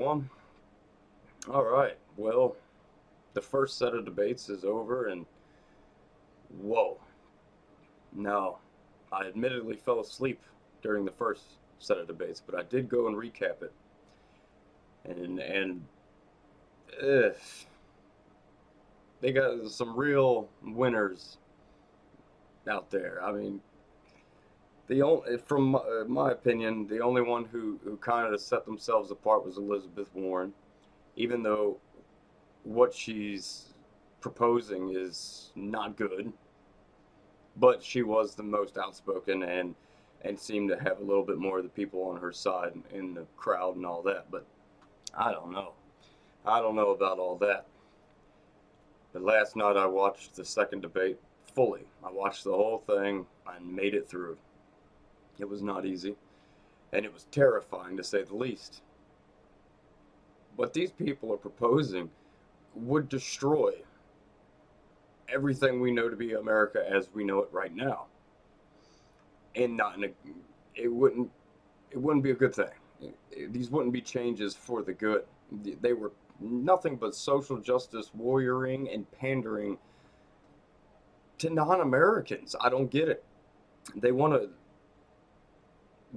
everyone. All right, well, the first set of debates is over, and whoa. Now, I admittedly fell asleep during the first set of debates, but I did go and recap it. And uh, they got some real winners out there. I mean, from my opinion, the only one who kind of set themselves apart was Elizabeth Warren, even though what she's proposing is not good, but she was the most outspoken and seemed to have a little bit more of the people on her side in the crowd and all that. But I don't know. I don't know about all that. But last night I watched the second debate fully. I watched the whole thing and made it through. It was not easy, and it was terrifying to say the least. What these people are proposing would destroy everything we know to be America as we know it right now, and not in a, it wouldn't it wouldn't be a good thing. These wouldn't be changes for the good. They were nothing but social justice warrioring and pandering to non-Americans. I don't get it. They want to.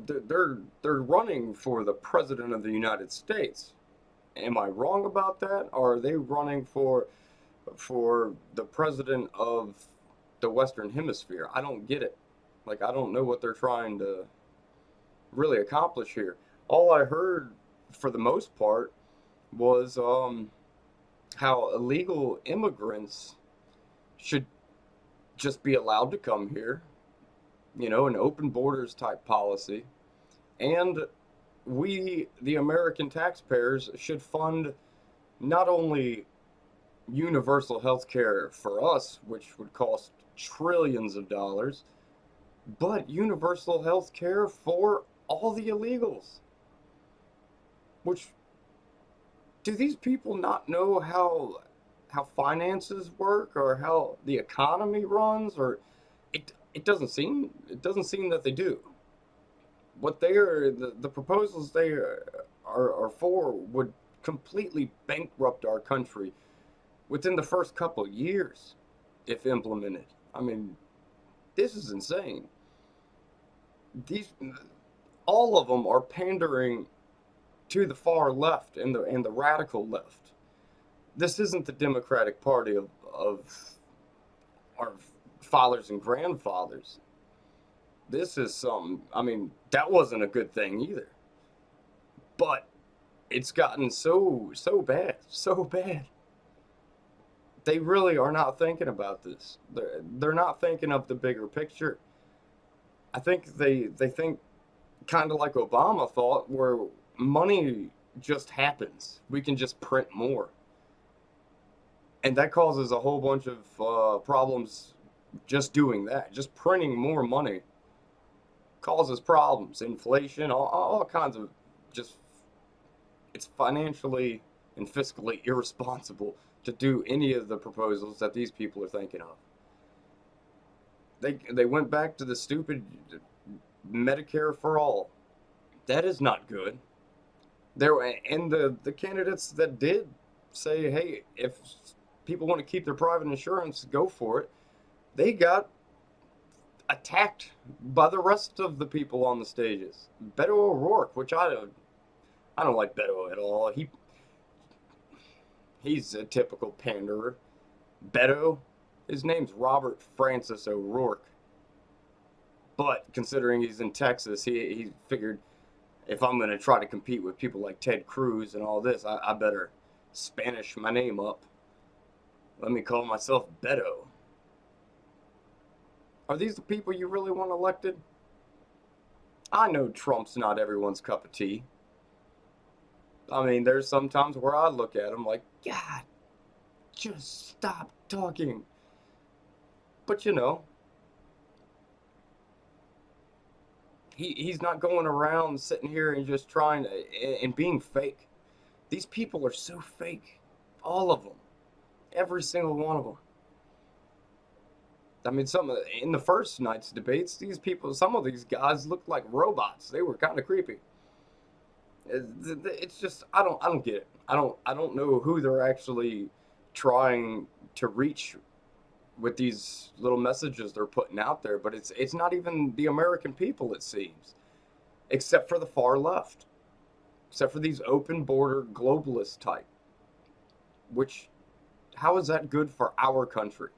They're running for the president of the United States. Am I wrong about that? Or are they running for the president of the Western Hemisphere? I don't get it. Like, I don't know what they're trying to really accomplish here. All I heard, for the most part, was how illegal immigrants should just be allowed to come here, an open borders type policy. And we, the American taxpayers, should fund not only universal health care for us, which would cost trillions of dollars, but universal health care for all the illegals. Which, do these people not know how finances work or how the economy runs? Or it doesn't seem that they do. What they are the proposals they are for would completely bankrupt our country within the first couple of years if implemented. I mean, this is insane. These All of them are pandering to the far left and the radical left. This isn't the Democratic Party of our fathers and grandfathers. This is some. I mean, that wasn't a good thing either. But it's gotten so bad, so bad. They really are not thinking about this. They're not thinking of the bigger picture. I think they think kind of like Obama thought, where money just happens. We can just print more, and that causes a whole bunch of problems. Just doing that, just printing more money, causes problems, inflation, all kinds of just. It's financially and fiscally irresponsible to do any of the proposals that these people are thinking of. They went back to the stupid Medicare for all. That is not good. There and the candidates that did say, hey, if people want to keep their private insurance, go for it. They got attacked by the rest of the people on the stages. Beto O'Rourke, which I don't like Beto at all. He's a typical panderer. Beto, his name's Robert Francis O'Rourke. But considering he's in Texas, he figured, if I'm going to try to compete with people like Ted Cruz and all this, I better Spanish my name up. Let me call myself Beto. Are these the people you really want elected? I know Trump's not everyone's cup of tea. I mean, there's some times where I look at him like, God, just stop talking. But he's not going around sitting here and just trying to, and being fake. These people are so fake. All of them. Every single one of them. I mean, in the first night's debates, some of these guys looked like robots. They were kind of creepy. It's just I don't get it. I don't know who they're actually trying to reach with these little messages they're putting out there, but it's not even the American people, it seems, except for the far left, except for these open border globalist type. Which, how is that good for our country?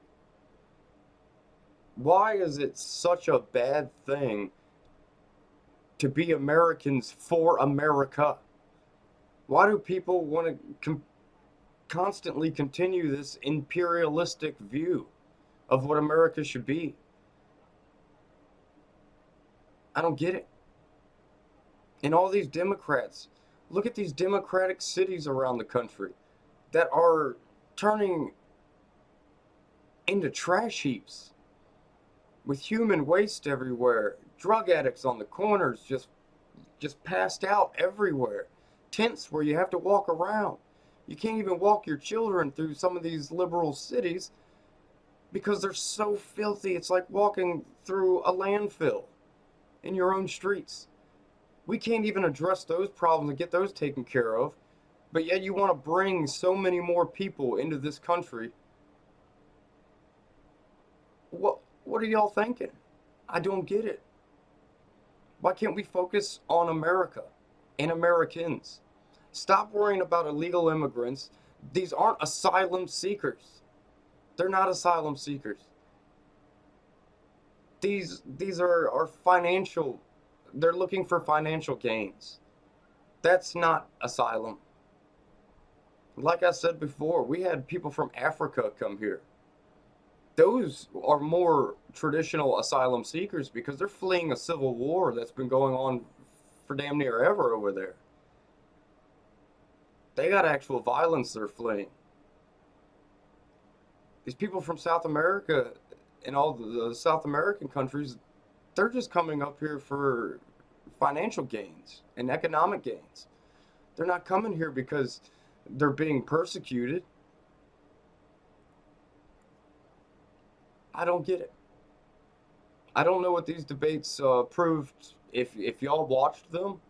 Why is it such a bad thing to be Americans for America? Why do people want to constantly continue this imperialistic view of what America should be? I don't get it. And all these Democrats, look at these Democratic cities around the country that are turning into trash heaps with human waste everywhere, drug addicts on the corners just passed out everywhere, tents where you have to walk around. You can't even walk your children through some of these liberal cities because they're so filthy. It's like walking through a landfill in your own streets. We can't even address those problems and get those taken care of, but yet you want to bring so many more people into this country. What are y'all thinking? I don't get it. Why can't we focus on America and Americans? Stop worrying about illegal immigrants. These aren't asylum seekers. They're not asylum seekers. These are financial. They're looking for financial gains. That's not asylum. Like I said before, we had people from Africa come here. Those are more traditional asylum seekers because they're fleeing a civil war that's been going on for damn near ever over there. They got actual violence they're fleeing. These people from South America and all the South American countries, they're just coming up here for financial gains and economic gains. They're not coming here because they're being persecuted. I don't get it. I don't know what these debates proved. If y'all watched them,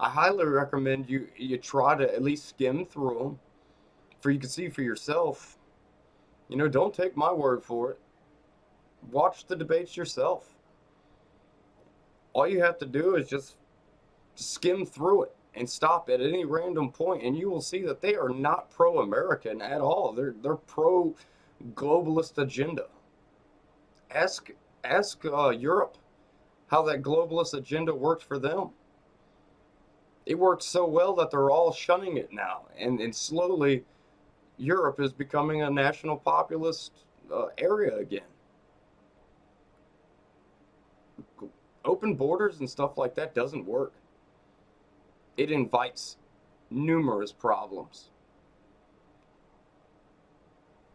I highly recommend you try to at least skim through them, for you can see for yourself. Don't take my word for it. Watch the debates yourself. All you have to do is just skim through it and stop at any random point, and you will see that they are not pro-American at all. They're pro-globalist agenda. Ask Europe how that globalist agenda worked for them. It worked so well that they're all shunning it now, and slowly Europe is becoming a national populist area again. Open borders and stuff like that doesn't work. It invites numerous problems.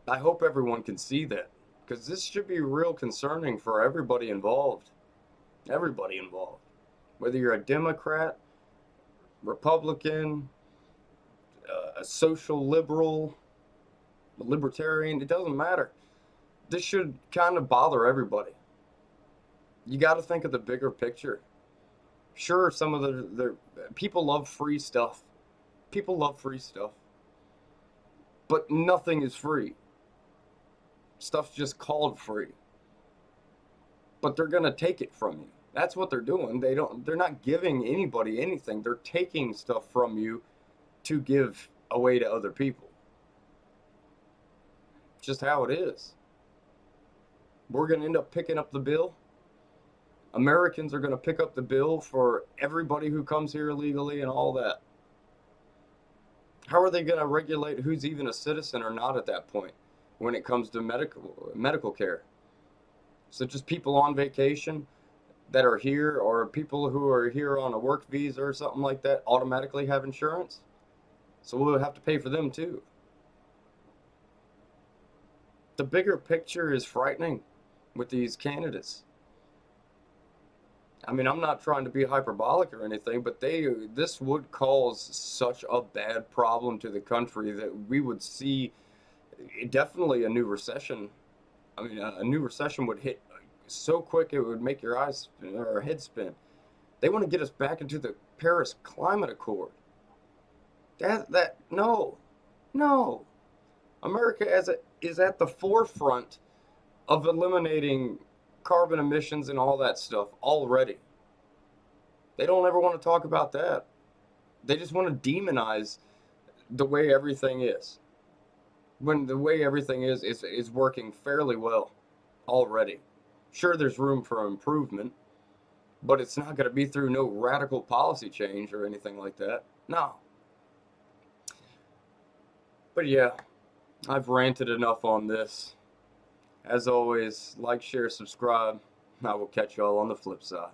I hope everyone can see that, because this should be real concerning for everybody involved. Everybody involved. Whether you're a Democrat, Republican, a social liberal, a libertarian, it doesn't matter. This should kind of bother everybody. You got to think of the bigger picture. Sure, some of the people love free stuff. People love free stuff. But nothing is free. Stuff's just called free. But they're going to take it from you. That's what they're doing. They're not giving anybody anything. They're taking stuff from you to give away to other people. Just how it is. We're going to end up picking up the bill. Americans are going to pick up the bill for everybody who comes here illegally and all that. How are they going to regulate who's even a citizen or not at that point when it comes to medical care? So just people on vacation that are here, or people who are here on a work visa or something like that, automatically have insurance? So we'll have to pay for them too. The bigger picture is frightening with these candidates. I mean, I'm not trying to be hyperbolic or anything, but this would cause such a bad problem to the country that we would see definitely a new recession. I mean, a new recession would hit so quick it would make your eyes or head spin. They want to get us back into the Paris Climate Accord. No, no. America is at the forefront of eliminating carbon emissions and all that stuff already. They don't ever want to talk about that. They just want to demonize the way everything is. When the way everything is working fairly well already. Sure, there's room for improvement, but it's not going to be through no radical policy change or anything like that. No. But yeah, I've ranted enough on this. As always, like, share, subscribe. I will catch y'all on the flip side.